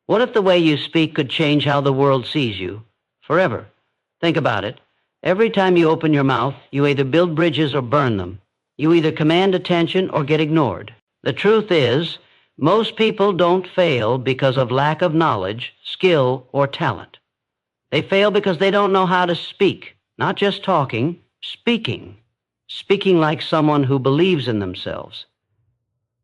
What if the way you speak could change how the world sees you? Forever. Think about it. Every time you open your mouth, you either build bridges or burn them. You either command attention or get ignored. The truth is, most people don't fail because of lack of knowledge, skill, or talent. They fail because they don't know how to speak, not just talking, speaking. Speaking like someone who believes in themselves.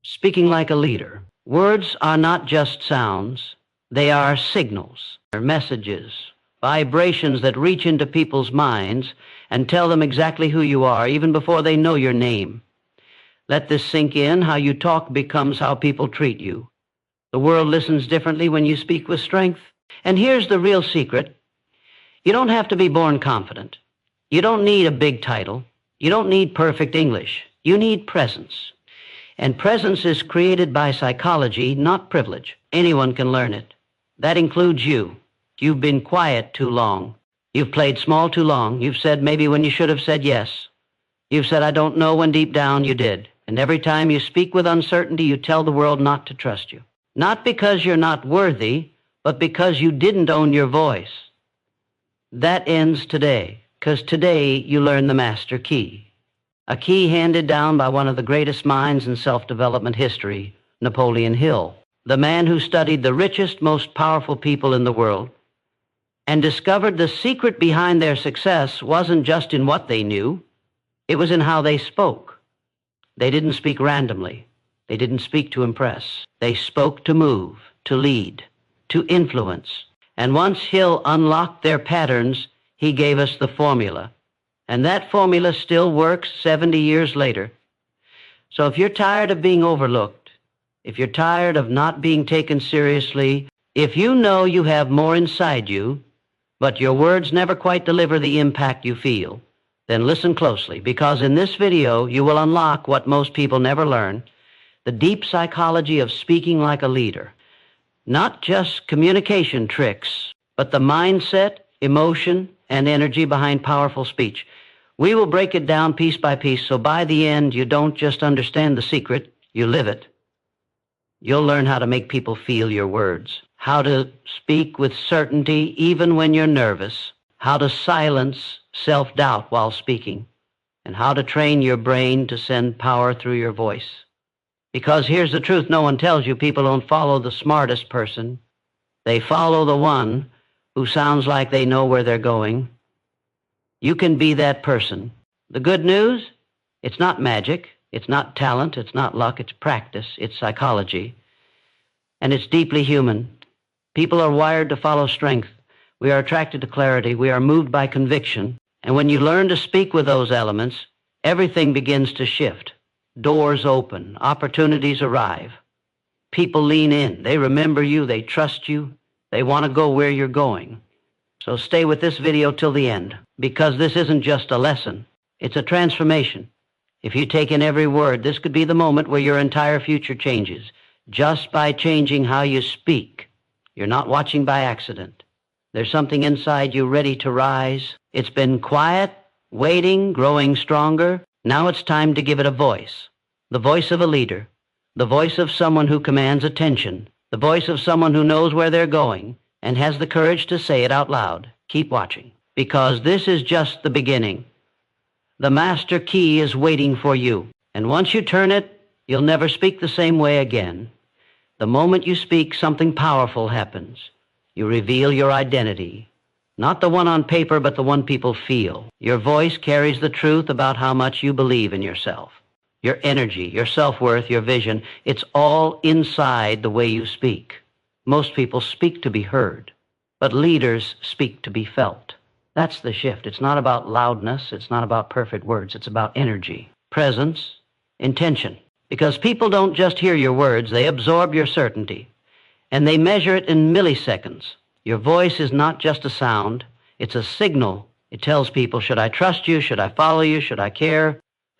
Speaking like a leader. Words are not just sounds. They are signals, or messages, vibrations that reach into people's minds and tell them exactly who you are, even before they know your name. Let this sink in. How you talk becomes how people treat you. The world listens differently when you speak with strength. And here's the real secret. You don't have to be born confident. You don't need a big title. You don't need perfect English. You need presence. And presence is created by psychology, not privilege. Anyone can learn it. That includes you. You've been quiet too long. You've played small too long. You've said maybe when you should have said yes. You've said I don't know when deep down you did. And every time you speak with uncertainty, you tell the world not to trust you. Not because you're not worthy, but because you didn't own your voice. That ends today, because today you learn the master key. A key handed down by one of the greatest minds in self-development history, Napoleon Hill, the man who studied the richest, most powerful people in the world and discovered the secret behind their success wasn't just in what they knew, it was in how they spoke. They didn't speak randomly. They didn't speak to impress. They spoke to move, to lead, to influence. And once Hill unlocked their patterns, he gave us the formula. And that formula still works 70 years later. So if you're tired of being overlooked, if you're tired of not being taken seriously, if you know you have more inside you, but your words never quite deliver the impact you feel, then listen closely, because in this video you will unlock what most people never learn, the deep psychology of speaking like a leader. Not just communication tricks, but the mindset, emotion, and energy behind powerful speech. We will break it down piece by piece, so by the end you don't just understand the secret, you live it. You'll learn how to make people feel your words, how to speak with certainty even when you're nervous, how to silence self-doubt while speaking, and how to train your brain to send power through your voice. Because here's the truth no one tells you, people don't follow the smartest person. They follow the one who sounds like they know where they're going. You can be that person. The good news? It's not magic. It's not talent. It's not luck. It's practice. It's psychology. And it's deeply human. People are wired to follow strength. We are attracted to clarity. We are moved by conviction. And when you learn to speak with those elements, everything begins to shift. Doors open. Opportunities arrive. People lean in. They remember you. They trust you. They want to go where you're going. So stay with this video till the end, because this isn't just a lesson. It's a transformation. If you take in every word, this could be the moment where your entire future changes, just by changing how you speak. You're not watching by accident. There's something inside you ready to rise. It's been quiet, waiting, growing stronger. Now it's time to give it a voice. The voice of a leader. The voice of someone who commands attention. The voice of someone who knows where they're going and has the courage to say it out loud. Keep watching, because this is just the beginning. The master key is waiting for you. And once you turn it, you'll never speak the same way again. The moment you speak, something powerful happens. You reveal your identity. Not the one on paper, but the one people feel. Your voice carries the truth about how much you believe in yourself. Your energy, your self-worth, your vision, it's all inside the way you speak. Most people speak to be heard, but leaders speak to be felt. That's the shift. It's not about loudness. It's not about perfect words. It's about energy, presence, intention. Because people don't just hear your words, they absorb your certainty, and they measure it in milliseconds. Your voice is not just a sound. It's a signal. It tells people, should I trust you? Should I follow you? Should I care?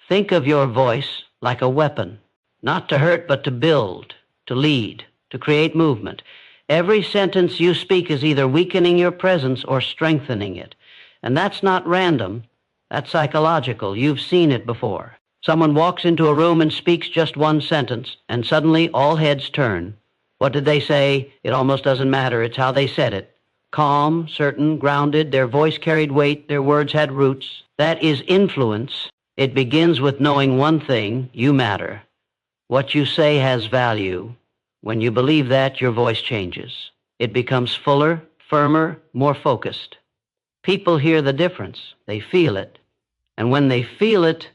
Think of your voice like a weapon, not to hurt, but to build, to lead, to create movement. Every sentence you speak is either weakening your presence or strengthening it. And that's not random. That's psychological. You've seen it before. Someone walks into a room and speaks just one sentence, and suddenly all heads turn. What did they say? It almost doesn't matter. It's how they said it. Calm, certain, grounded, their voice carried weight, their words had roots. That is influence. It begins with knowing one thing: you matter. What you say has value. When you believe that, your voice changes. It becomes fuller, firmer, more focused. People hear the difference. They feel it. And when they feel it,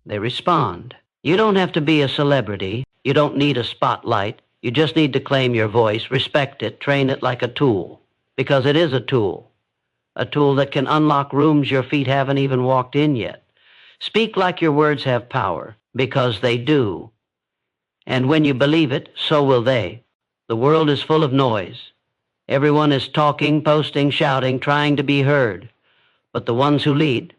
they respond. You don't have to be a celebrity. You don't need a spotlight. You just need to claim your voice, respect it, train it like a tool. Because it is a tool that can unlock rooms your feet haven't even walked in yet. Speak like your words have power, because they do. And when you believe it, so will they. The world is full of noise. Everyone is talking, posting, shouting, trying to be heard. But the ones who lead,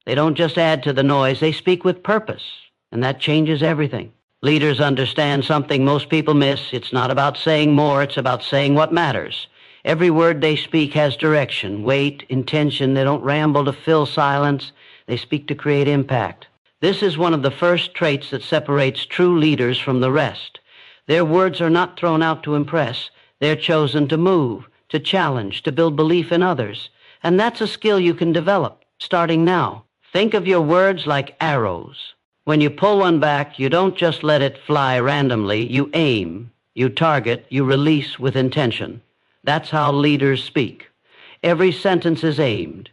they don't just add to the noise, they speak with purpose, and that changes everything. Leaders understand something most people miss. It's not about saying more, it's about saying what matters. Every word they speak has direction, weight, intention. They don't ramble to fill silence. They speak to create impact. This is one of the first traits that separates true leaders from the rest. Their words are not thrown out to impress. They're chosen to move, to challenge, to build belief in others. And that's a skill you can develop, starting now. Think of your words like arrows. When you pull one back, you don't just let it fly randomly. You aim, you target, you release with intention. That's how leaders speak. Every sentence is aimed.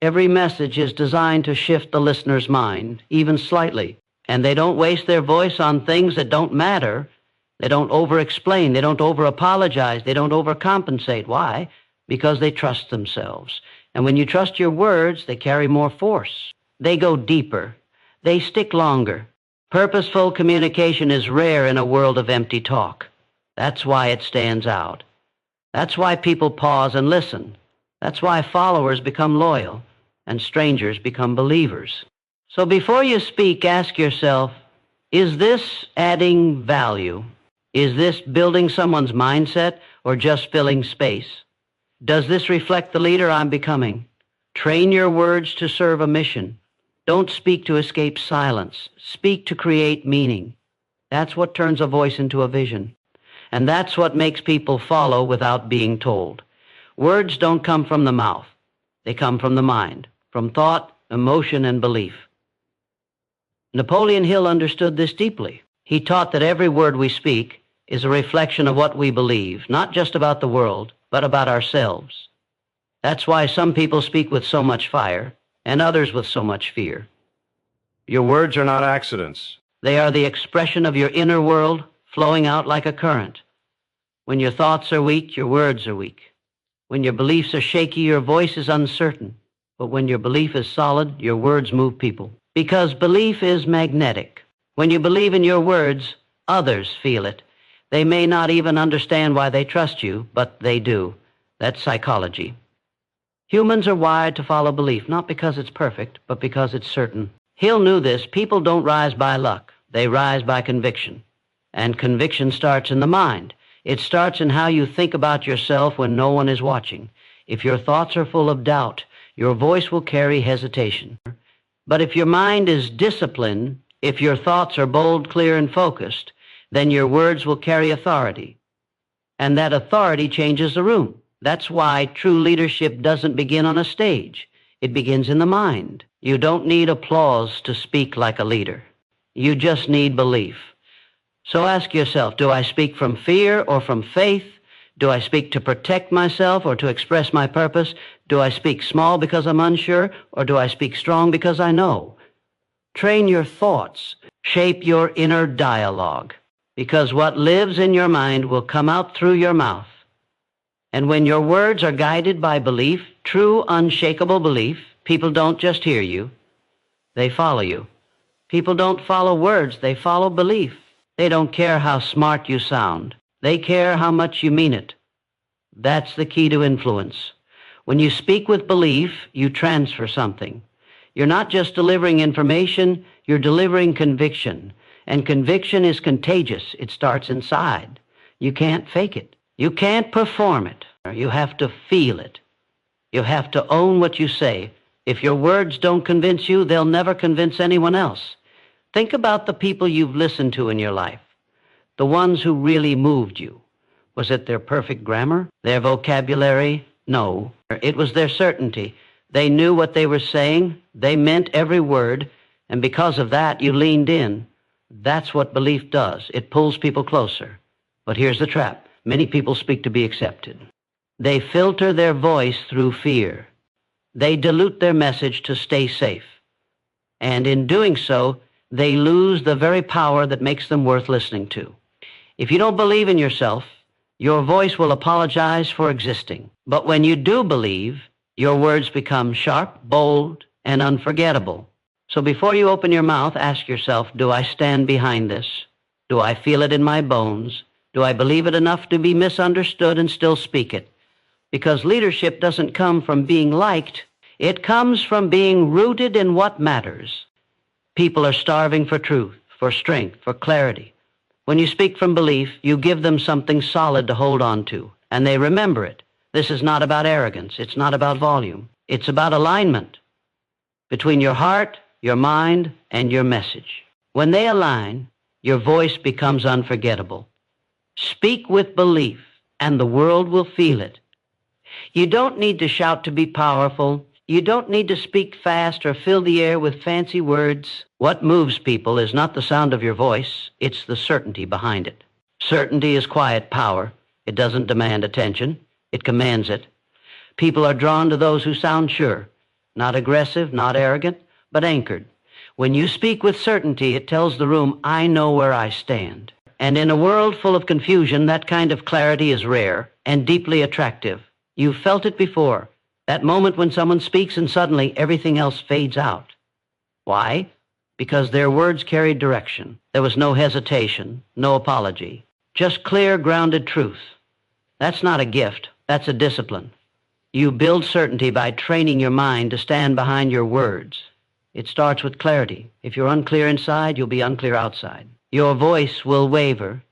Every message is designed to shift the listener's mind, even slightly. And they don't waste their voice on things that don't matter. They don't over-explain. They don't over-apologize. They don't overcompensate. Why? Because they trust themselves. And when you trust your words, they carry more force. They go deeper. They stick longer. Purposeful communication is rare in a world of empty talk. That's why it stands out. That's why people pause and listen. That's why followers become loyal and strangers become believers. So before you speak, ask yourself, is this adding value? Is this building someone's mindset or just filling space? Does this reflect the leader I'm becoming? Train your words to serve a mission. Don't speak to escape silence. Speak to create meaning. That's what turns a voice into a vision. And that's what makes people follow without being told. Words don't come from the mouth. They come from the mind, from thought, emotion, and belief. Napoleon Hill understood this deeply. He taught that every word we speak is a reflection of what we believe, not just about the world, but about ourselves. That's why some people speak with so much fire, and others with so much fear. Your words are not accidents. They are the expression of your inner world flowing out like a current. When your thoughts are weak, your words are weak. When your beliefs are shaky, your voice is uncertain. But when your belief is solid, your words move people. Because belief is magnetic. When you believe in your words, others feel it. They may not even understand why they trust you, but they do. That's psychology. Humans are wired to follow belief, not because it's perfect, but because it's certain. Hill knew this. People don't rise by luck. They rise by conviction. And conviction starts in the mind. It starts in how you think about yourself when no one is watching. If your thoughts are full of doubt, your voice will carry hesitation. But if your mind is disciplined, if your thoughts are bold, clear, and focused, then your words will carry authority. And that authority changes the room. That's why true leadership doesn't begin on a stage. It begins in the mind. You don't need applause to speak like a leader. You just need belief. So ask yourself, do I speak from fear or from faith? Do I speak to protect myself or to express my purpose? Do I speak small because I'm unsure, or do I speak strong because I know? Train your thoughts. Shape your inner dialogue. Because what lives in your mind will come out through your mouth. And when your words are guided by belief, true, unshakable belief, people don't just hear you, they follow you. People don't follow words, they follow belief. They don't care how smart you sound. They care how much you mean it. That's the key to influence. When you speak with belief, you transfer something. You're not just delivering information, you're delivering conviction. And conviction is contagious. It starts inside. You can't fake it. You can't perform it. You have to feel it. You have to own what you say. If your words don't convince you, they'll never convince anyone else. Think about the people you've listened to in your life. The ones who really moved you. Was it their perfect grammar? Their vocabulary? No. It was their certainty. They knew what they were saying. They meant every word. And because of that, you leaned in. That's what belief does. It pulls people closer. But here's the trap. Many people speak to be accepted. They filter their voice through fear. They dilute their message to stay safe. And in doing so, they lose the very power that makes them worth listening to. If you don't believe in yourself, your voice will apologize for existing. But when you do believe, your words become sharp, bold, and unforgettable. So before you open your mouth, ask yourself, do I stand behind this? Do I feel it in my bones? Do I believe it enough to be misunderstood and still speak it? Because leadership doesn't come from being liked. It comes from being rooted in what matters. People are starving for truth, for strength, for clarity. When you speak from belief, you give them something solid to hold on to, and they remember it. This is not about arrogance. It's not about volume. It's about alignment between your heart, your mind, and your message. When they align, your voice becomes unforgettable. Speak with belief, and the world will feel it. You don't need to shout to be powerful. You don't need to speak fast or fill the air with fancy words. What moves people is not the sound of your voice, it's the certainty behind it. Certainty is quiet power. It doesn't demand attention. It commands it. People are drawn to those who sound sure, not aggressive, not arrogant, but anchored. When you speak with certainty, it tells the room, I know where I stand. And in a world full of confusion, that kind of clarity is rare and deeply attractive. You've felt it before. That moment when someone speaks and suddenly everything else fades out. Why? Because their words carried direction. There was no hesitation, no apology, just clear, grounded truth. That's not a gift. That's a discipline. You build certainty by training your mind to stand behind your words. It starts with clarity. If you're unclear inside, you'll be unclear outside. Your voice will waver.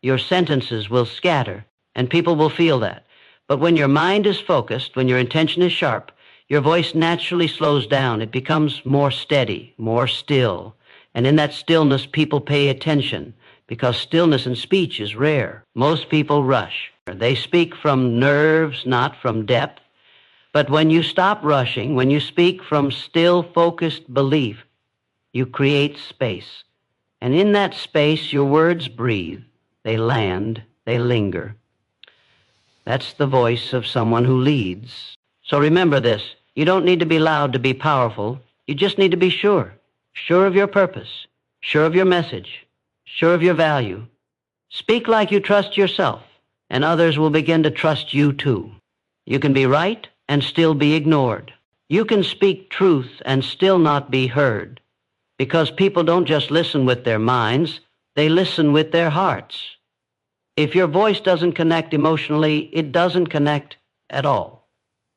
Your sentences will scatter, and people will feel that. But when your mind is focused, when your intention is sharp, your voice naturally slows down. It becomes more steady, more still. And in that stillness, people pay attention because stillness in speech is rare. Most people rush. They speak from nerves, not from depth. But when you stop rushing, when you speak from still, focused belief, you create space. And in that space, your words breathe. They land. They linger. That's the voice of someone who leads. So remember this. You don't need to be loud to be powerful. You just need to be sure. Sure of your purpose. Sure of your message. Sure of your value. Speak like you trust yourself, and others will begin to trust you too. You can be right and still be ignored. You can speak truth and still not be heard. Because people don't just listen with their minds, they listen with their hearts. If your voice doesn't connect emotionally, it doesn't connect at all.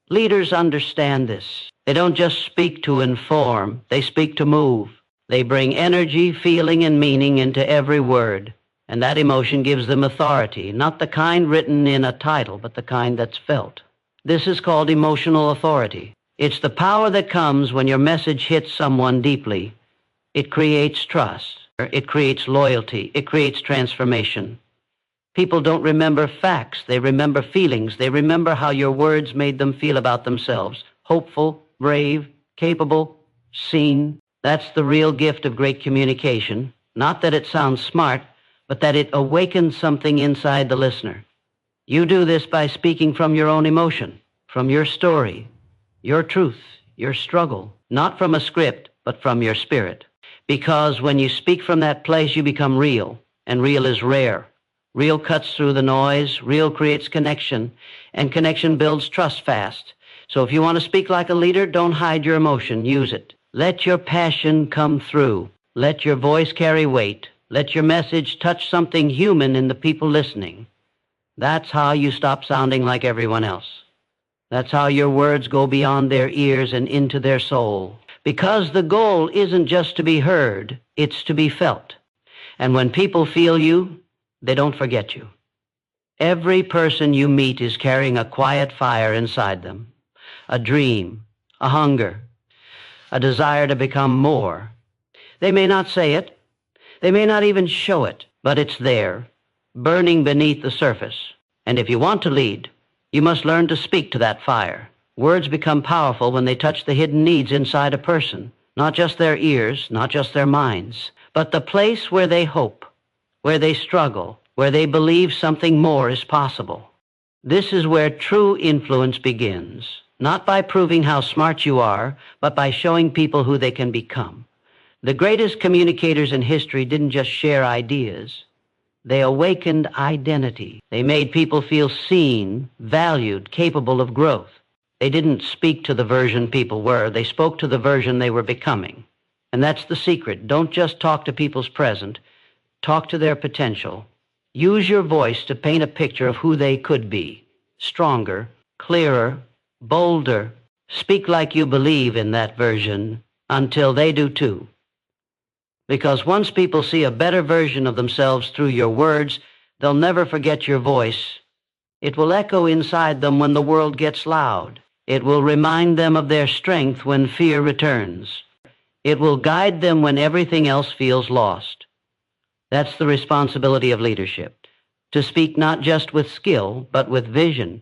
Leaders understand this. They don't just speak to inform, they speak to move. They bring energy, feeling, and meaning into every word. And that emotion gives them authority, not the kind written in a title, but the kind that's felt. This is called emotional authority. It's the power that comes when your message hits someone deeply. It creates trust. It creates loyalty. It creates transformation. People don't remember facts. They remember feelings. They remember how your words made them feel about themselves. Hopeful, brave, capable, seen. That's the real gift of great communication. Not that it sounds smart, but that it awakens something inside the listener. You do this by speaking from your own emotion, from your story, your truth, your struggle. Not from a script, but from your spirit. Because when you speak from that place, you become real, and real is rare. Real cuts through the noise, real creates connection, and connection builds trust fast. So if you want to speak like a leader, don't hide your emotion, use it. Let your passion come through. Let your voice carry weight. Let your message touch something human in the people listening. That's how you stop sounding like everyone else. That's how your words go beyond their ears and into their soul. Because the goal isn't just to be heard, it's to be felt. And when people feel you, they don't forget you. Every person you meet is carrying a quiet fire inside them, a dream, a hunger, a desire to become more. They may not say it, they may not even show it, but it's there, burning beneath the surface. And if you want to lead, you must learn to speak to that fire. Words become powerful when they touch the hidden needs inside a person, not just their ears, not just their minds, but the place where they hope, where they struggle, where they believe something more is possible. This is where true influence begins, not by proving how smart you are, but by showing people who they can become. The greatest communicators in history didn't just share ideas. They awakened identity. They made people feel seen, valued, capable of growth. They didn't speak to the version people were. They spoke to the version they were becoming. And that's the secret. Don't just talk to people's present. Talk to their potential. Use your voice to paint a picture of who they could be. Stronger, clearer, bolder. Speak like you believe in that version until they do too. Because once people see a better version of themselves through your words, they'll never forget your voice. It will echo inside them when the world gets loud. It will remind them of their strength when fear returns. It will guide them when everything else feels lost. That's the responsibility of leadership, to speak not just with skill, but with vision,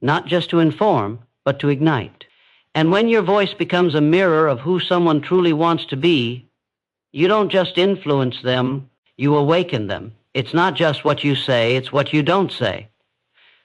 not just to inform, but to ignite. And when your voice becomes a mirror of who someone truly wants to be, you don't just influence them, you awaken them. It's not just what you say, it's what you don't say.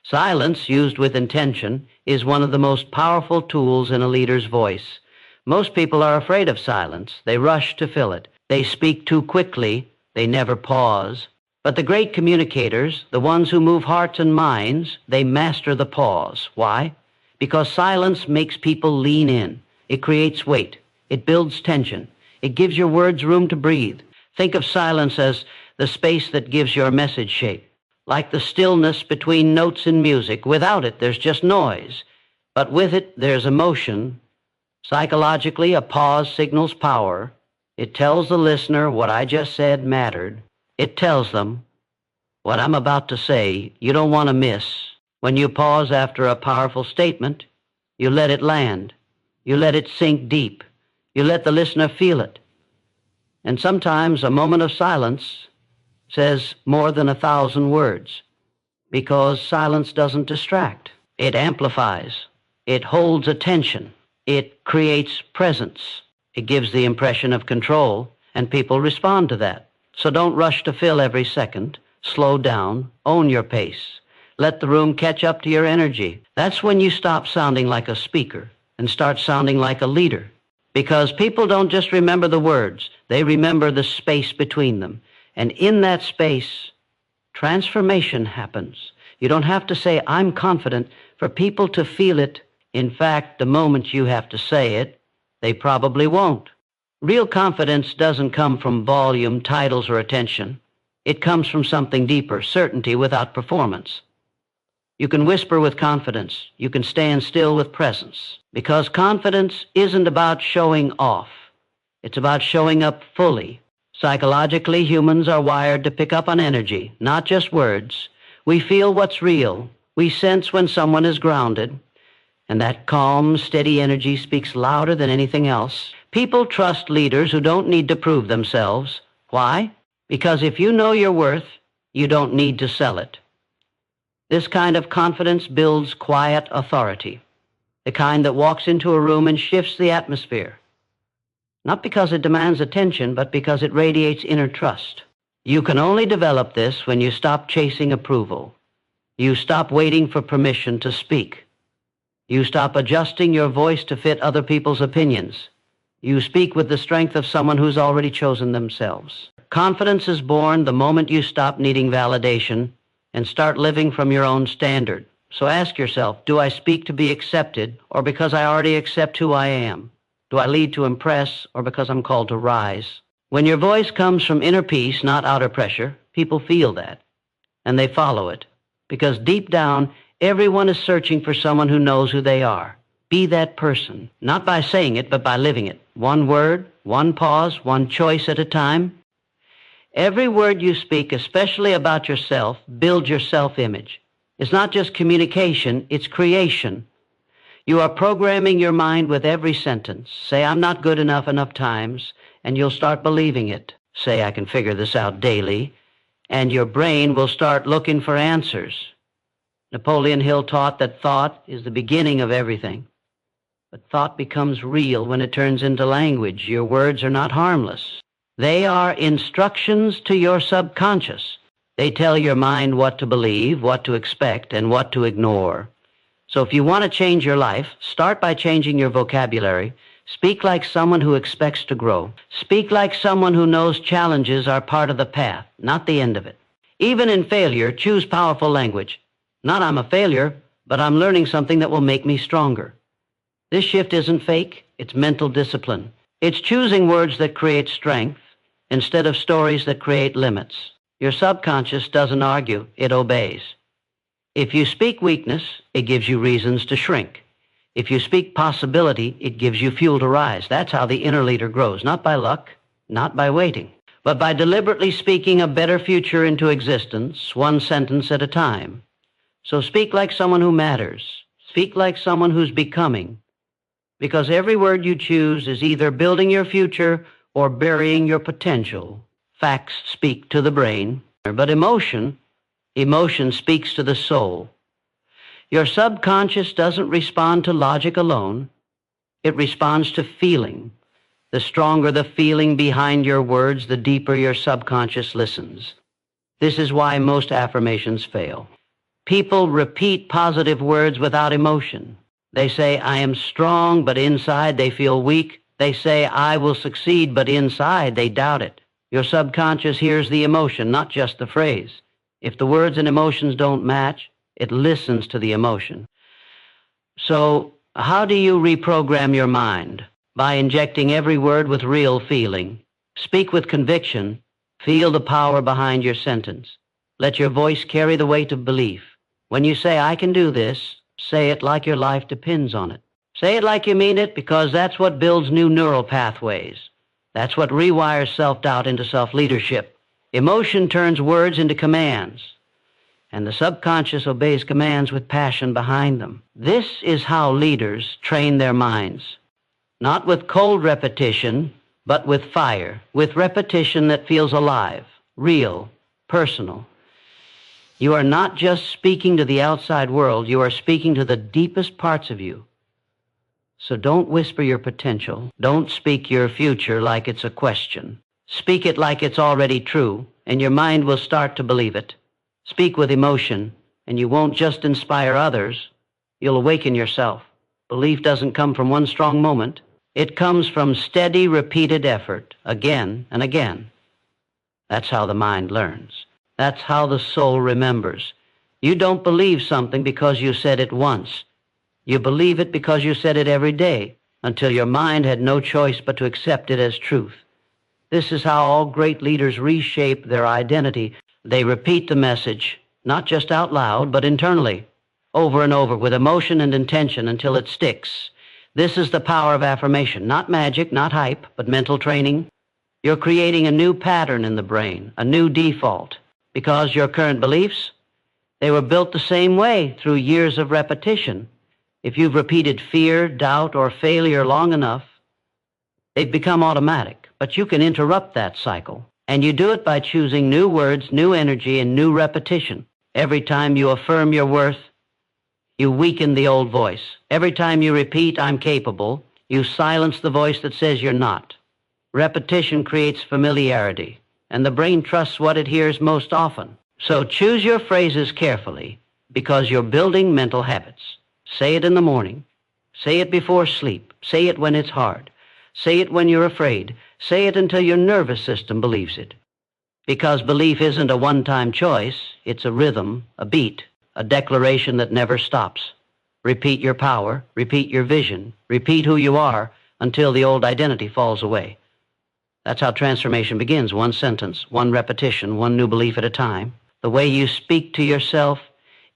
Silence, used with intention, is one of the most powerful tools in a leader's voice. Most people are afraid of silence. They rush to fill it. They speak too quickly. They never pause. But the great communicators, the ones who move hearts and minds, they master the pause. Why? Because silence makes people lean in. It creates weight. It builds tension. It gives your words room to breathe. Think of silence as the space that gives your message shape. Like the stillness between notes in music. Without it, there's just noise. But with it, there's emotion. Psychologically, a pause signals power. It tells the listener what I just said mattered. It tells them what I'm about to say you don't want to miss. When you pause after a powerful statement, you let it land. You let it sink deep. You let the listener feel it. And sometimes a moment of silence says more than 1,000 words, because silence doesn't distract. It amplifies. It holds attention. It creates presence. It gives the impression of control, and people respond to that. So don't rush to fill every second. Slow down. Own your pace. Let the room catch up to your energy. That's when you stop sounding like a speaker and start sounding like a leader. Because people don't just remember the words. They remember the space between them. And in that space, transformation happens. You don't have to say, I'm confident, for people to feel it. In fact, the moment you have to say it, they probably won't. Real confidence doesn't come from volume, titles, or attention. It comes from something deeper, certainty without performance. You can whisper with confidence. You can stand still with presence. Because confidence isn't about showing off. It's about showing up fully. Psychologically, humans are wired to pick up on energy, not just words. We feel what's real. We sense when someone is grounded. And that calm, steady energy speaks louder than anything else. People trust leaders who don't need to prove themselves. Why? Because if you know your worth, you don't need to sell it. This kind of confidence builds quiet authority, the kind that walks into a room and shifts the atmosphere. Not because it demands attention, but because it radiates inner trust. You can only develop this when you stop chasing approval. You stop waiting for permission to speak. You stop adjusting your voice to fit other people's opinions. You speak with the strength of someone who's already chosen themselves. Confidence is born the moment you stop needing validation and start living from your own standard. So ask yourself, do I speak to be accepted, or because I already accept who I am? Do I lead to impress, or because I'm called to rise? When your voice comes from inner peace, not outer pressure, people feel that, and they follow it. Because deep down, everyone is searching for someone who knows who they are. Be that person, not by saying it, but by living it. One word, one pause, one choice at a time. Every word you speak, especially about yourself, builds your self-image. It's not just communication, it's creation. You are programming your mind with every sentence. Say, I'm not good enough times, and you'll start believing it. Say, I can figure this out daily, and your brain will start looking for answers. Napoleon Hill taught that thought is the beginning of everything. But thought becomes real when it turns into language. Your words are not harmless. They are instructions to your subconscious. They tell your mind what to believe, what to expect, and what to ignore. So if you want to change your life, start by changing your vocabulary. Speak like someone who expects to grow. Speak like someone who knows challenges are part of the path, not the end of it. Even in failure, choose powerful language. Not I'm a failure, but I'm learning something that will make me stronger. This shift isn't fake, it's mental discipline. It's choosing words that create strength instead of stories that create limits. Your subconscious doesn't argue, it obeys. If you speak weakness, it gives you reasons to shrink. If you speak possibility, it gives you fuel to rise. That's how the inner leader grows, not by luck, not by waiting, but by deliberately speaking a better future into existence, one sentence at a time. So speak like someone who matters. Speak like someone who's becoming. Because every word you choose is either building your future or burying your potential. Facts speak to the brain, but emotion speaks to the soul. Your subconscious doesn't respond to logic alone. It responds to feeling. The stronger the feeling behind your words, the deeper your subconscious listens. This is why most affirmations fail. People repeat positive words without emotion. They say, I am strong, but inside they feel weak. They say, I will succeed, but inside they doubt it. Your subconscious hears the emotion, not just the phrase. If the words and emotions don't match, it listens to the emotion. So, how do you reprogram your mind? By injecting every word with real feeling. Speak with conviction. Feel the power behind your sentence. Let your voice carry the weight of belief. When you say, I can do this, say it like your life depends on it. Say it like you mean it, because that's what builds new neural pathways. That's what rewires self-doubt into self-leadership. Emotion turns words into commands, and the subconscious obeys commands with passion behind them. This is how leaders train their minds. Not with cold repetition, but with fire, with repetition that feels alive, real, personal. You are not just speaking to the outside world, you are speaking to the deepest parts of you. So don't whisper your potential. Don't speak your future like it's a question. Speak it like it's already true, and your mind will start to believe it. Speak with emotion, and you won't just inspire others, you'll awaken yourself. Belief doesn't come from one strong moment. It comes from steady, repeated effort, again and again. That's how the mind learns. That's how the soul remembers. You don't believe something because you said it once. You believe it because you said it every day, until your mind had no choice but to accept it as truth. This is how all great leaders reshape their identity. They repeat the message, not just out loud, but internally, over and over, with emotion and intention until it sticks. This is the power of affirmation, not magic, not hype, but mental training. You're creating a new pattern in the brain, a new default, because your current beliefs, they were built the same way through years of repetition. If you've repeated fear, doubt, or failure long enough, they've become automatic. But you can interrupt that cycle, and you do it by choosing new words, new energy, and new repetition. Every time you affirm your worth, you weaken the old voice. Every time you repeat, I'm capable, you silence the voice that says you're not. Repetition creates familiarity, and the brain trusts what it hears most often. So choose your phrases carefully, because you're building mental habits. Say it in the morning. Say it before sleep. Say it when it's hard. Say it when you're afraid. Say it until your nervous system believes it. Because belief isn't a one-time choice, it's a rhythm, a beat, a declaration that never stops. Repeat your power, repeat your vision, repeat who you are until the old identity falls away. That's how transformation begins, one sentence, one repetition, one new belief at a time. The way you speak to yourself,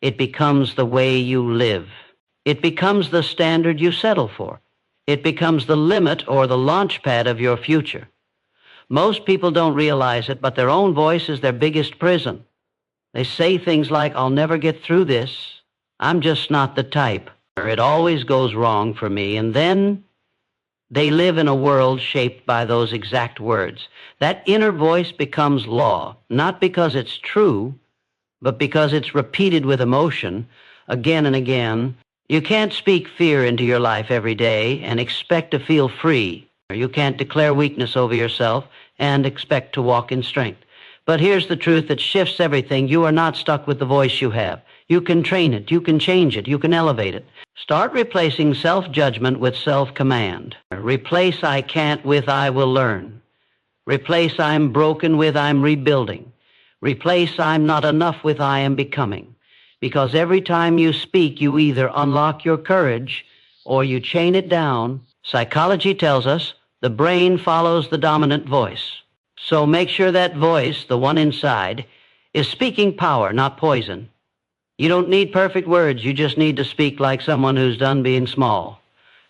it becomes the way you live. It becomes the standard you settle for. It becomes the limit or the launch pad of your future. Most people don't realize it, but their own voice is their biggest prison. They say things like, I'll never get through this. I'm just not the type. It always goes wrong for me. And then They live in a world shaped by those exact words. That inner voice becomes law, not because it's true, but because it's repeated with emotion again and again. You can't speak fear into your life every day and expect to feel free. You can't declare weakness over yourself and expect to walk in strength. But here's the truth that shifts everything. You are not stuck with the voice you have. You can train it. You can change it. You can elevate it. Start replacing self-judgment with self-command. Replace I can't with I will learn. Replace I'm broken with I'm rebuilding. Replace I'm not enough with I am becoming. Because every time you speak, you either unlock your courage or you chain it down. Psychology tells us the brain follows the dominant voice. So make sure that voice, the one inside, is speaking power, not poison. You don't need perfect words. You just need to speak like someone who's done being small.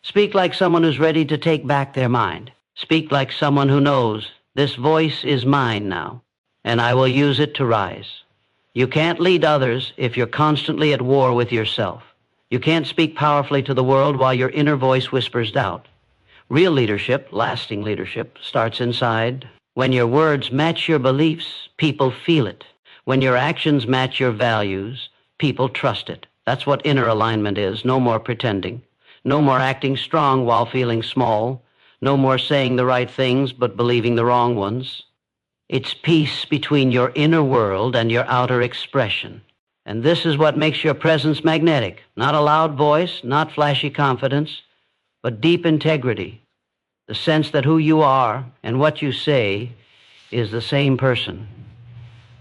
Speak like someone who's ready to take back their mind. Speak like someone who knows this voice is mine now, and I will use it to rise. You can't lead others if you're constantly at war with yourself. You can't speak powerfully to the world while your inner voice whispers doubt. Real leadership, lasting leadership, starts inside. When your words match your beliefs, people feel it. When your actions match your values, people trust it. That's what inner alignment is. No more pretending. No more acting strong while feeling small. No more saying the right things but believing the wrong ones. It's peace between your inner world and your outer expression. And this is what makes your presence magnetic. Not a loud voice, not flashy confidence, but deep integrity. The sense that who you are and what you say is the same person.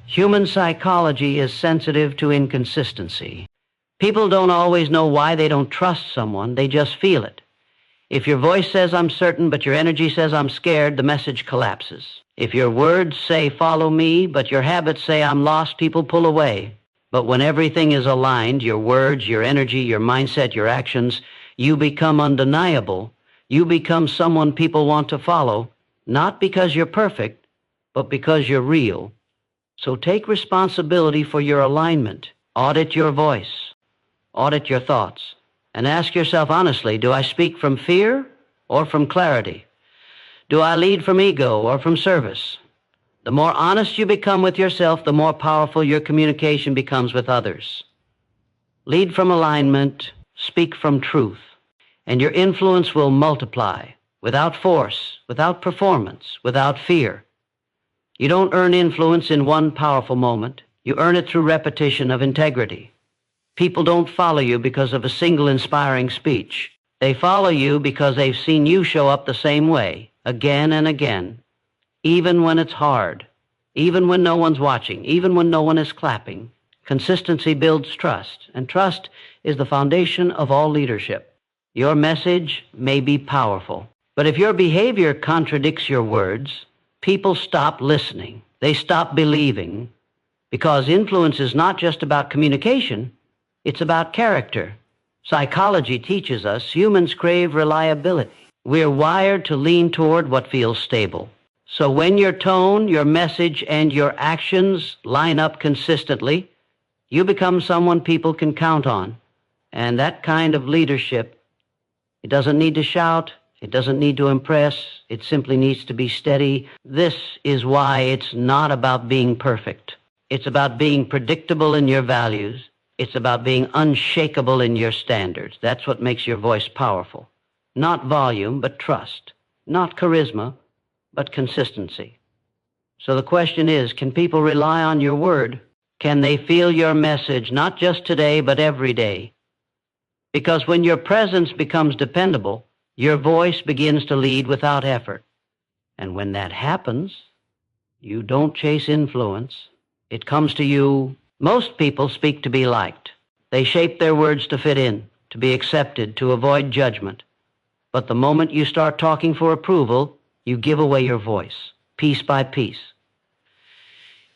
Human psychology is sensitive to inconsistency. People don't always know why they don't trust someone. They just feel it. If your voice says I'm certain, but your energy says I'm scared, the message collapses. If your words say follow me, but your habits say I'm lost, people pull away. But when everything is aligned, your words, your energy, your mindset, your actions, you become undeniable. You become someone people want to follow, not because you're perfect, but because you're real. So take responsibility for your alignment. Audit your voice. Audit your thoughts. And ask yourself honestly, do I speak from fear or from clarity? Do I lead from ego or from service? The more honest you become with yourself, the more powerful your communication becomes with others. Lead from alignment, speak from truth, and your influence will multiply without force, without performance, without fear. You don't earn influence in one powerful moment. You earn it through repetition of integrity. People don't follow you because of a single inspiring speech. They follow you because they've seen you show up the same way, again and again, even when it's hard, even when no one's watching, even when no one is clapping. Consistency builds trust, and trust is the foundation of all leadership. Your message may be powerful, but if your behavior contradicts your words, people stop listening. They stop believing, because influence is not just about communication, it's about character. Psychology teaches us humans crave reliability. We're wired to lean toward what feels stable. So when your tone, your message, and your actions line up consistently, you become someone people can count on. And that kind of leadership, it doesn't need to shout. It doesn't need to impress. It simply needs to be steady. This is why it's not about being perfect. It's about being predictable in your values. It's about being unshakable in your standards. That's what makes your voice powerful. Not volume, but trust. Not charisma, but consistency. So the question is, can people rely on your word? Can they feel your message, not just today, but every day? Because when your presence becomes dependable, your voice begins to lead without effort. And when that happens, you don't chase influence. It comes to you. Most people speak to be liked. They shape their words to fit in, to be accepted, to avoid judgment. But the moment you start talking for approval, you give away your voice, piece by piece.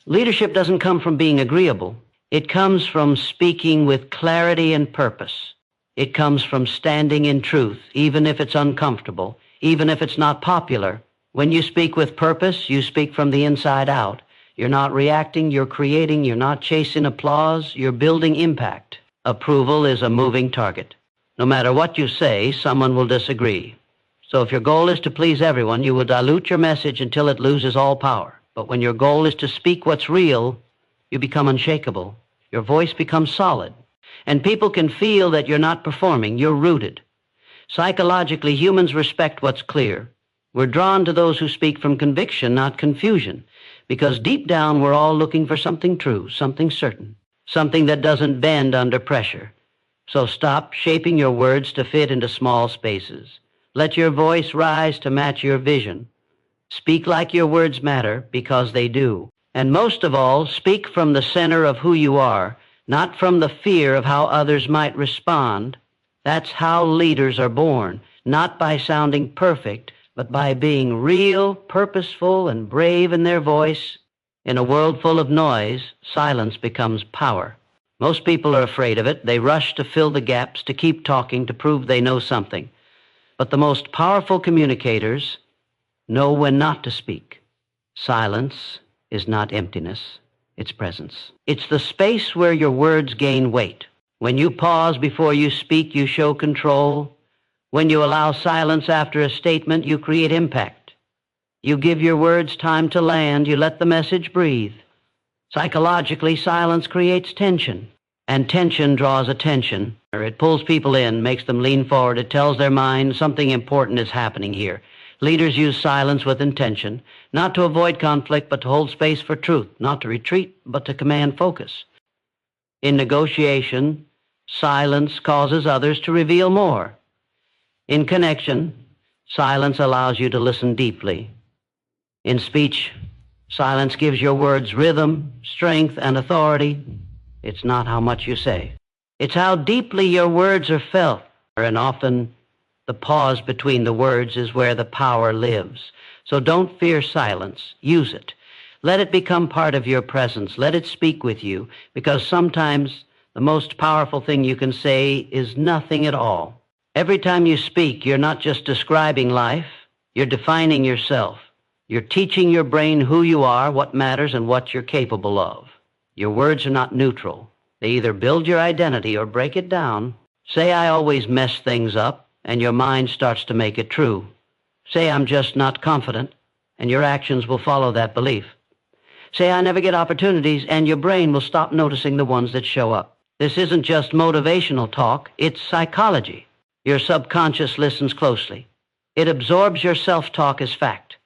Leadership doesn't come from being agreeable. It comes from speaking with clarity and purpose. It comes from standing in truth, even if it's uncomfortable, even if it's not popular. When you speak with purpose, you speak from the inside out. You're not reacting, you're creating, you're not chasing applause, you're building impact. Approval is a moving target. No matter what you say, someone will disagree. So if your goal is to please everyone, you will dilute your message until it loses all power. But when your goal is to speak what's real, you become unshakable. Your voice becomes solid. And people can feel that you're not performing, you're rooted. Psychologically, humans respect what's clear. We're drawn to those who speak from conviction, not confusion, because deep down we're all looking for something true, something certain, something that doesn't bend under pressure. So stop shaping your words to fit into small spaces. Let your voice rise to match your vision. Speak like your words matter, because they do. And most of all, speak from the center of who you are, not from the fear of how others might respond. That's how leaders are born, not by sounding perfect, but by being real, purposeful, and brave in their voice. In a world full of noise, silence becomes power. Most people are afraid of it. They rush to fill the gaps, to keep talking, to prove they know something. But the most powerful communicators know when not to speak. Silence is not emptiness, it's presence. It's the space where your words gain weight. When you pause before you speak, you show control. When you allow silence after a statement, you create impact. You give your words time to land. You let the message breathe. Psychologically, silence creates tension, and tension draws attention. It pulls people in, makes them lean forward. It tells their mind something important is happening here. Leaders use silence with intention, not to avoid conflict, but to hold space for truth, not to retreat, but to command focus. In negotiation, silence causes others to reveal more. In connection, silence allows you to listen deeply. In speech, silence gives your words rhythm, strength, and authority. It's not how much you say. It's how deeply your words are felt, and often the pause between the words is where the power lives. So don't fear silence. Use it. Let it become part of your presence. Let it speak with you, because sometimes the most powerful thing you can say is nothing at all. Every time you speak, you're not just describing life, you're defining yourself. You're teaching your brain who you are, what matters, and what you're capable of. Your words are not neutral. They either build your identity or break it down. Say, I always mess things up, and your mind starts to make it true. Say, I'm just not confident, and your actions will follow that belief. Say, I never get opportunities, and your brain will stop noticing the ones that show up. This isn't just motivational talk, it's psychology. Your subconscious listens closely. It absorbs your self-talk as fact,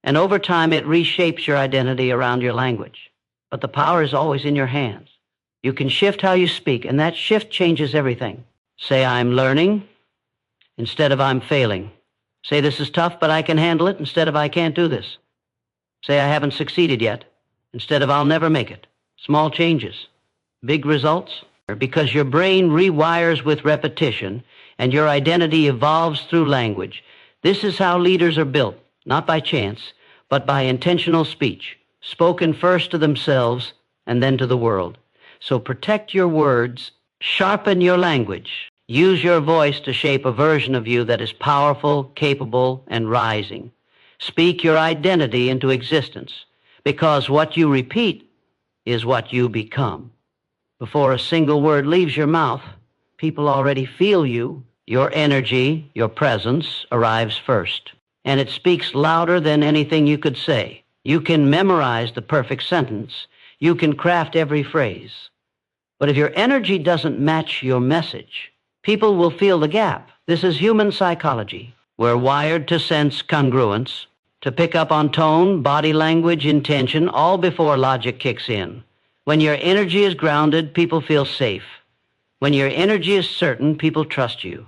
and over time it reshapes your identity around your language. But the power is always in your hands. You can shift how you speak, and that shift changes everything. Say, I'm learning, instead of I'm failing. Say, this is tough, but I can handle it, instead of I can't do this. Say, I haven't succeeded yet, instead of I'll never make it. Small changes, big results, because your brain rewires with repetition, and your identity evolves through language. This is how leaders are built, not by chance, but by intentional speech, spoken first to themselves and then to the world. So protect your words, sharpen your language, use your voice to shape a version of you that is powerful, capable, and rising. Speak your identity into existence, because what you repeat is what you become. Before a single word leaves your mouth, people already feel you. Your energy, your presence, arrives first. And it speaks louder than anything you could say. You can memorize the perfect sentence. You can craft every phrase. But if your energy doesn't match your message, people will feel the gap. This is human psychology. We're wired to sense congruence, to pick up on tone, body language, intention, all before logic kicks in. When your energy is grounded, people feel safe. When your energy is certain, people trust you.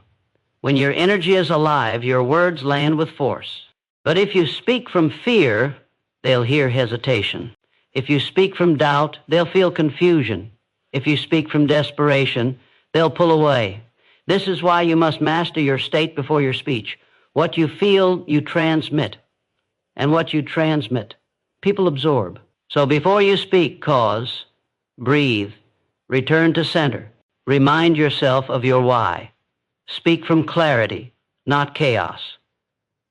When your energy is alive, your words land with force. But if you speak from fear, they'll hear hesitation. If you speak from doubt, they'll feel confusion. If you speak from desperation, they'll pull away. This is why you must master your state before your speech. What you feel, you transmit. And what you transmit, people absorb. So before you speak, pause, breathe, return to center. Remind yourself of your why. Speak from clarity, not chaos.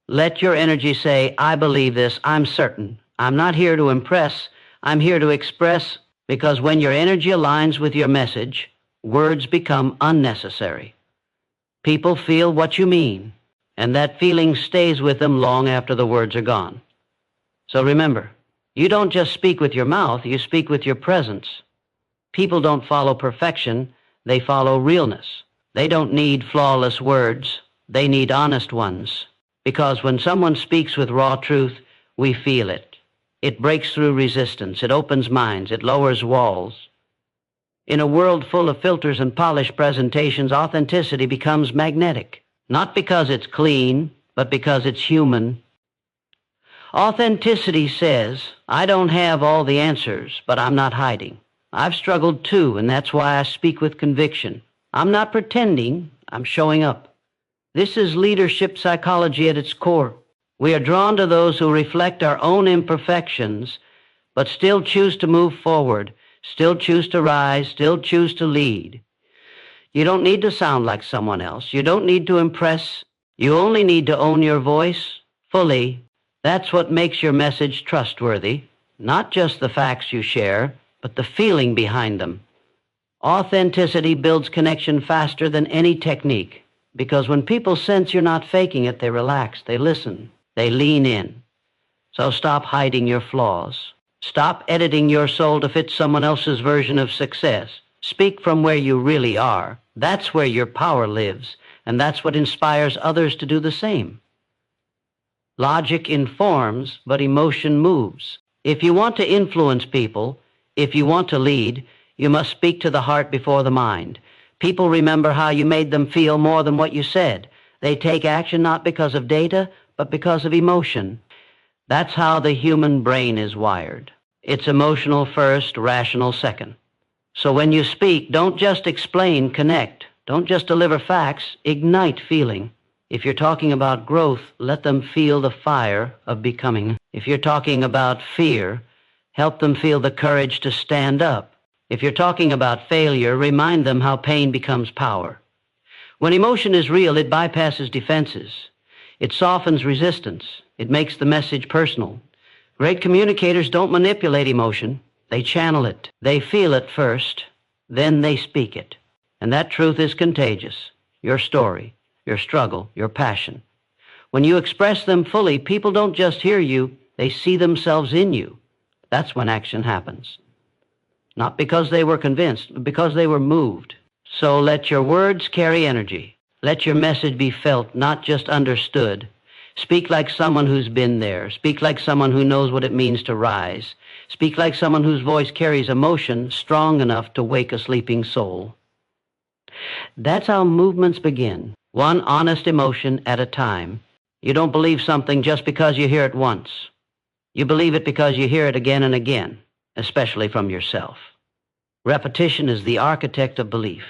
Let your energy say, I believe this, I'm certain. I'm not here to impress, I'm here to express, because when your energy aligns with your message, words become unnecessary. People feel what you mean, and that feeling stays with them long after the words are gone. So remember, you don't just speak with your mouth, you speak with your presence. People don't follow perfection, they follow realness. They don't need flawless words, they need honest ones. Because when someone speaks with raw truth, we feel it. It breaks through resistance, it opens minds, it lowers walls. In a world full of filters and polished presentations, authenticity becomes magnetic. Not because it's clean, but because it's human. Authenticity says, I don't have all the answers, but I'm not hiding. I've struggled too, and that's why I speak with conviction. I'm not pretending, I'm showing up. This is leadership psychology at its core. We are drawn to those who reflect our own imperfections, but still choose to move forward, still choose to rise, still choose to lead. You don't need to sound like someone else. You don't need to impress. You only need to own your voice fully. That's what makes your message trustworthy, not just the facts you share, but the feeling behind them. Authenticity builds connection faster than any technique, because when people sense you're not faking it, they relax, they listen, they lean in. So stop hiding your flaws. Stop editing your soul to fit someone else's version of success. Speak from where you really are. That's where your power lives, and that's what inspires others to do the same. Logic informs, but emotion moves. If you want to influence people, if you want to lead, you must speak to the heart before the mind. People remember how you made them feel more than what you said. They take action not because of data, but because of emotion. That's how the human brain is wired. It's emotional first, rational second. So when you speak, don't just explain, connect. Don't just deliver facts, ignite feeling. If you're talking about growth, let them feel the fire of becoming. If you're talking about fear, help them feel the courage to stand up. If you're talking about failure, remind them how pain becomes power. When emotion is real, it bypasses defenses. It softens resistance. It makes the message personal. Great communicators don't manipulate emotion. They channel it. They feel it first, then they speak it. And that truth is contagious. Your story, your struggle, your passion. When you express them fully, people don't just hear you, they see themselves in you. That's when action happens. Not because they were convinced, but because they were moved. So let your words carry energy. Let your message be felt, not just understood. Speak like someone who's been there. Speak like someone who knows what it means to rise. Speak like someone whose voice carries emotion strong enough to wake a sleeping soul. That's how movements begin, one honest emotion at a time. You don't believe something just because you hear it once. You believe it because you hear it again and again, especially from yourself. Repetition is the architect of belief.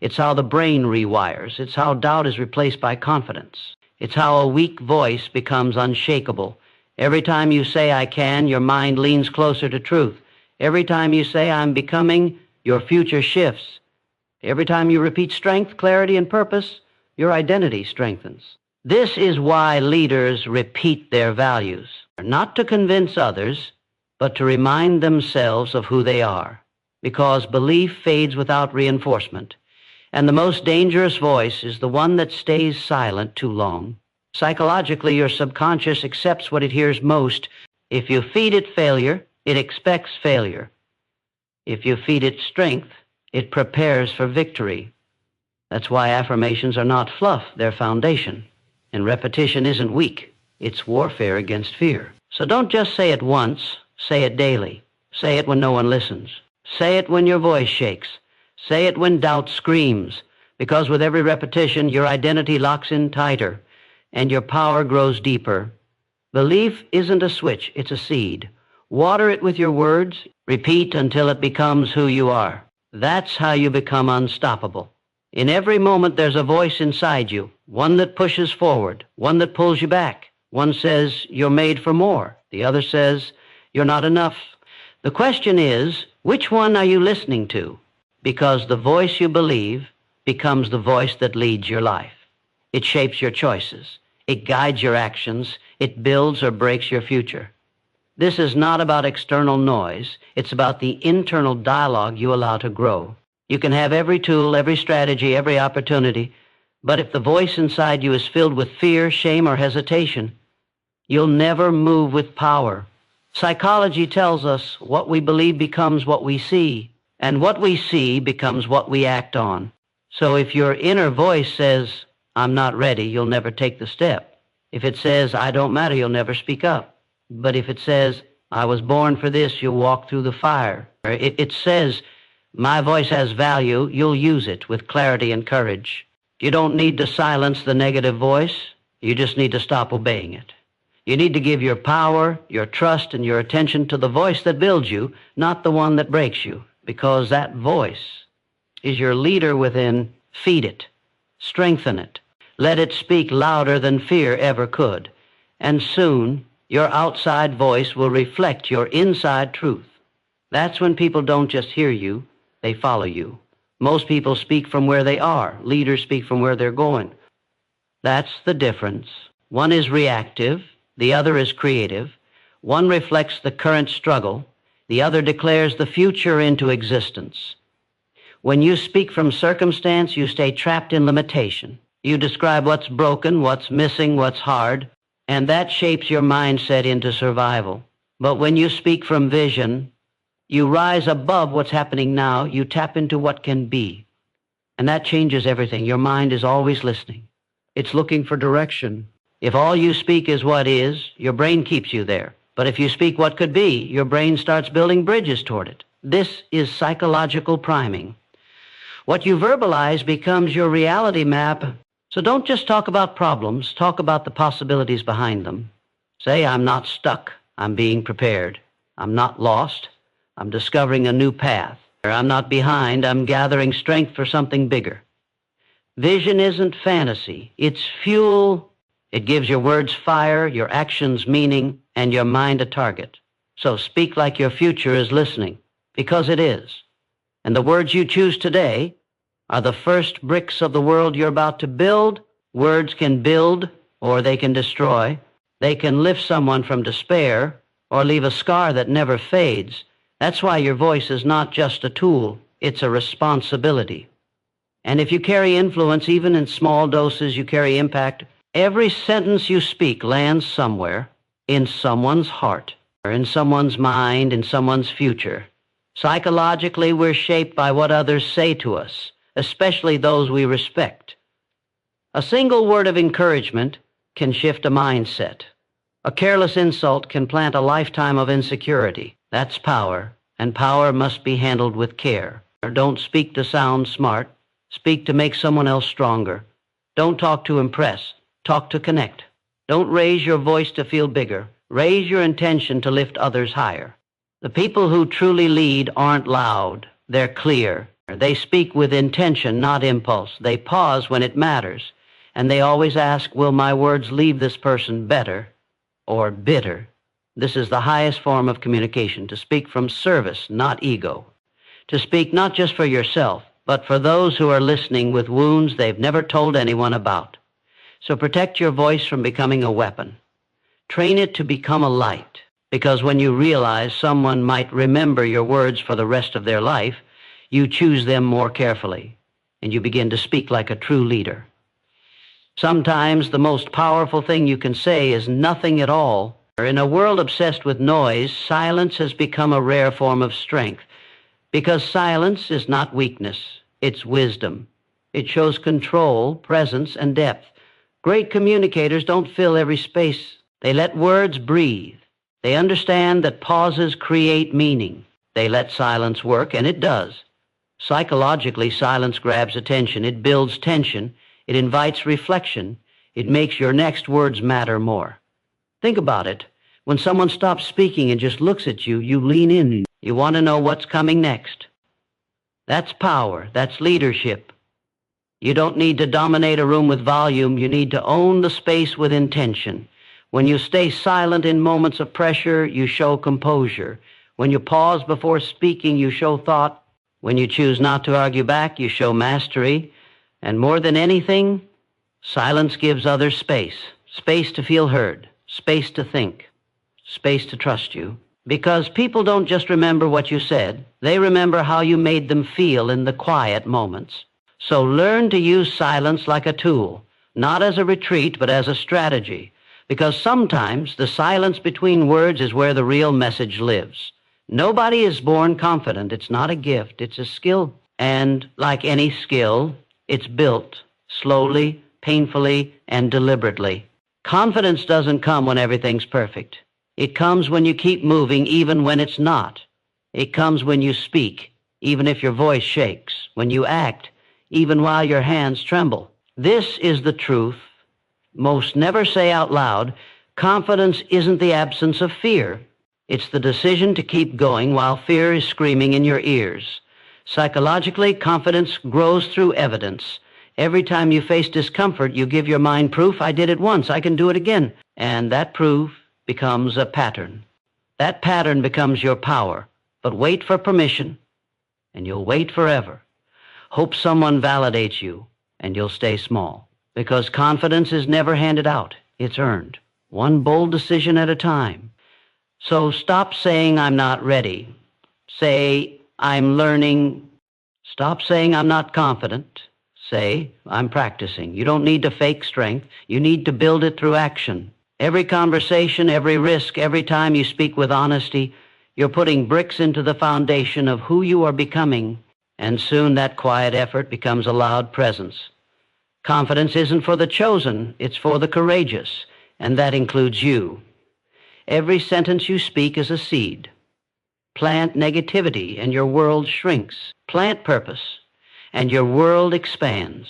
It's how the brain rewires. It's how doubt is replaced by confidence. It's how a weak voice becomes unshakable. Every time you say, I can, your mind leans closer to truth. Every time you say, I'm becoming, your future shifts. Every time you repeat strength, clarity, and purpose, your identity strengthens. This is why leaders repeat their values, not to convince others, but to remind themselves of who they are. Because belief fades without reinforcement. And the most dangerous voice is the one that stays silent too long. Psychologically, your subconscious accepts what it hears most. If you feed it failure, it expects failure. If you feed it strength, it prepares for victory. That's why affirmations are not fluff, they're foundation. And repetition isn't weak, it's warfare against fear. So don't just say it once, say it daily. Say it when no one listens. Say it when your voice shakes. Say it when doubt screams, because with every repetition, your identity locks in tighter, and your power grows deeper. Belief isn't a switch, it's a seed. Water it with your words, repeat until it becomes who you are. That's how you become unstoppable. In every moment, there's a voice inside you, one that pushes forward, one that pulls you back. One says, you're made for more. The other says, you're not enough. The question is, which one are you listening to? Because the voice you believe becomes the voice that leads your life. It shapes your choices. It guides your actions. It builds or breaks your future. This is not about external noise. It's about the internal dialogue you allow to grow. You can have every tool, every strategy, every opportunity, But if the voice inside you is filled with fear, shame, or hesitation, you'll never move with power. Psychology tells us what we believe becomes what we see, and what we see becomes what we act on. So if your inner voice says, I'm not ready, you'll never take the step. If it says, I don't matter, you'll never speak up. But if it says, I was born for this, you'll walk through the fire. Or it says, my voice has value, you'll use it with clarity and courage. You don't need to silence the negative voice. You just need to stop obeying it. You need to give your power, your trust, and your attention to the voice that builds you, not the one that breaks you, because that voice is your leader within. Feed it. Strengthen it. Let it speak louder than fear ever could. And soon, your outside voice will reflect your inside truth. That's when people don't just hear you, they follow you. Most people speak from where they are. Leaders speak from where they're going. That's the difference. One is reactive. The other is creative. One reflects the current struggle. The other declares the future into existence. When you speak from circumstance, you stay trapped in limitation. You describe what's broken, what's missing, what's hard, and that shapes your mindset into survival. But when you speak from vision, you rise above what's happening now. You tap into what can be. And that changes everything. Your mind is always listening. It's looking for direction. If all you speak is what is, your brain keeps you there. But if you speak what could be, your brain starts building bridges toward it. This is psychological priming. What you verbalize becomes your reality map. So don't just talk about problems. Talk about the possibilities behind them. Say, I'm not stuck. I'm being prepared. I'm not lost. I'm discovering a new path. I'm not behind. I'm gathering strength for something bigger. Vision isn't fantasy. It's fuel. It gives your words fire, your actions meaning, and your mind a target. So speak like your future is listening, because it is. And the words you choose today are the first bricks of the world you're about to build. Words can build, or they can destroy. They can lift someone from despair, or leave a scar that never fades. That's why your voice is not just a tool, it's a responsibility. And if you carry influence, even in small doses, you carry impact. Every sentence you speak lands somewhere, in someone's heart, or in someone's mind, in someone's future. Psychologically, we're shaped by what others say to us, especially those we respect. A single word of encouragement can shift a mindset. A careless insult can plant a lifetime of insecurity. That's power, and power must be handled with care. Don't speak to sound smart. Speak to make someone else stronger. Don't talk to impress. Talk to connect. Don't raise your voice to feel bigger. Raise your intention to lift others higher. The people who truly lead aren't loud. They're clear. They speak with intention, not impulse. They pause when it matters. And they always ask, will my words leave this person better or bitter? This is the highest form of communication, to speak from service, not ego. To speak not just for yourself, but for those who are listening with wounds they've never told anyone about. So protect your voice from becoming a weapon. Train it to become a light, because when you realize someone might remember your words for the rest of their life, you choose them more carefully, and you begin to speak like a true leader. Sometimes the most powerful thing you can say is nothing at all. In a world obsessed with noise, silence has become a rare form of strength, because silence is not weakness, it's wisdom. It shows control, presence, and depth. Great communicators don't fill every space. They let words breathe. They understand that pauses create meaning. They let silence work, and it does. Psychologically, silence grabs attention. It builds tension. It invites reflection. It makes your next words matter more. Think about it. When someone stops speaking and just looks at you, you lean in. You want to know what's coming next. That's power. That's leadership. You don't need to dominate a room with volume. You need to own the space with intention. When you stay silent in moments of pressure, you show composure. When you pause before speaking, you show thought. When you choose not to argue back, you show mastery. And more than anything, silence gives others space. Space to feel heard. Space to think. Space to trust you. Because people don't just remember what you said. They remember how you made them feel in the quiet moments. So learn to use silence like a tool, not as a retreat, but as a strategy. Because sometimes the silence between words is where the real message lives. Nobody is born confident. It's not a gift. It's a skill. And like any skill, it's built slowly, painfully, and deliberately. Confidence doesn't come when everything's perfect. It comes when you keep moving even when it's not. It comes when you speak, even if your voice shakes, when you act, even while your hands tremble. This is the truth most never say out loud. Confidence isn't the absence of fear. It's the decision to keep going while fear is screaming in your ears. Psychologically, confidence grows through evidence. Every time you face discomfort, you give your mind proof, I did it once, I can do it again. And that proof becomes a pattern. That pattern becomes your power. But wait for permission, and you'll wait forever. Hope someone validates you, and you'll stay small. Because confidence is never handed out. It's earned. One bold decision at a time. So stop saying I'm not ready. Say I'm learning. Stop saying I'm not confident. Say I'm practicing. You don't need to fake strength. You need to build it through action. Every conversation, every risk, every time you speak with honesty, you're putting bricks into the foundation of who you are becoming. And soon that quiet effort becomes a loud presence. Confidence isn't for the chosen, it's for the courageous, and that includes you. Every sentence you speak is a seed. Plant negativity, and your world shrinks. Plant purpose, and your world expands.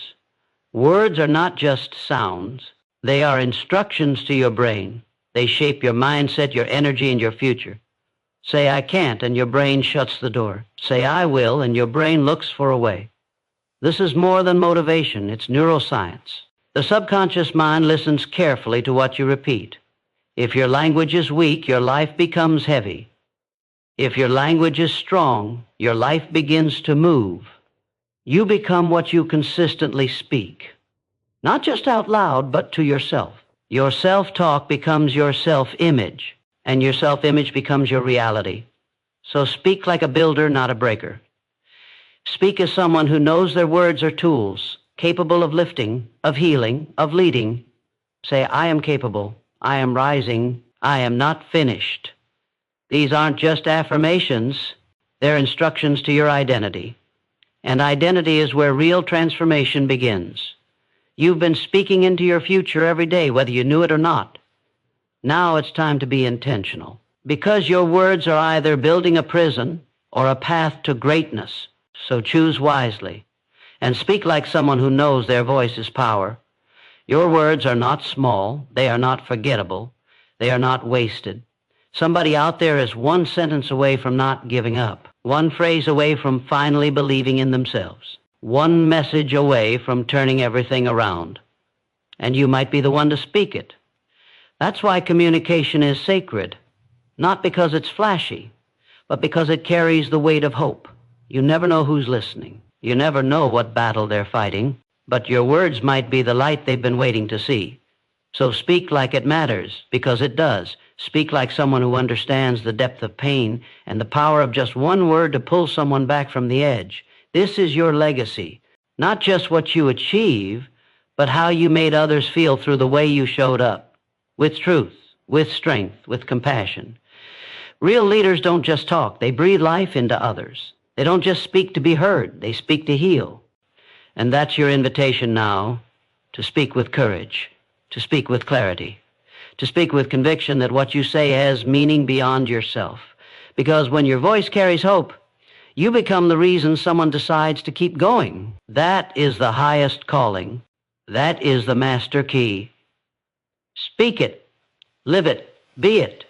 Words are not just sounds. They are instructions to your brain. They shape your mindset, your energy, and your future. Say, I can't, and your brain shuts the door. Say, I will, and your brain looks for a way. This is more than motivation, it's neuroscience. The subconscious mind listens carefully to what you repeat. If your language is weak, your life becomes heavy. If your language is strong, your life begins to move. You become what you consistently speak. Not just out loud, but to yourself. Your self-talk becomes your self-image, and your self-image becomes your reality. So speak like a builder, not a breaker. Speak as someone who knows their words are tools, capable of lifting, of healing, of leading. Say, I am capable, I am rising, I am not finished. These aren't just affirmations, they're instructions to your identity. And identity is where real transformation begins. You've been speaking into your future every day, whether you knew it or not. Now it's time to be intentional, because your words are either building a prison or a path to greatness. So choose wisely and speak like someone who knows their voice is power. Your words are not small. They are not forgettable. They are not wasted. Somebody out there is one sentence away from not giving up, one phrase away from finally believing in themselves, one message away from turning everything around. And you might be the one to speak it. That's why communication is sacred, not because it's flashy, but because it carries the weight of hope. You never know who's listening. You never know what battle they're fighting, but your words might be the light they've been waiting to see. So speak like it matters, because it does. Speak like someone who understands the depth of pain and the power of just one word to pull someone back from the edge. This is your legacy, not just what you achieve, but how you made others feel through the way you showed up, with truth, with strength, with compassion. Real leaders don't just talk, they breathe life into others. They don't just speak to be heard, they speak to heal. And that's your invitation now, to speak with courage, to speak with clarity, to speak with conviction that what you say has meaning beyond yourself. Because when your voice carries hope, you become the reason someone decides to keep going. That is the highest calling. That is the master key. Speak it, live it, be it.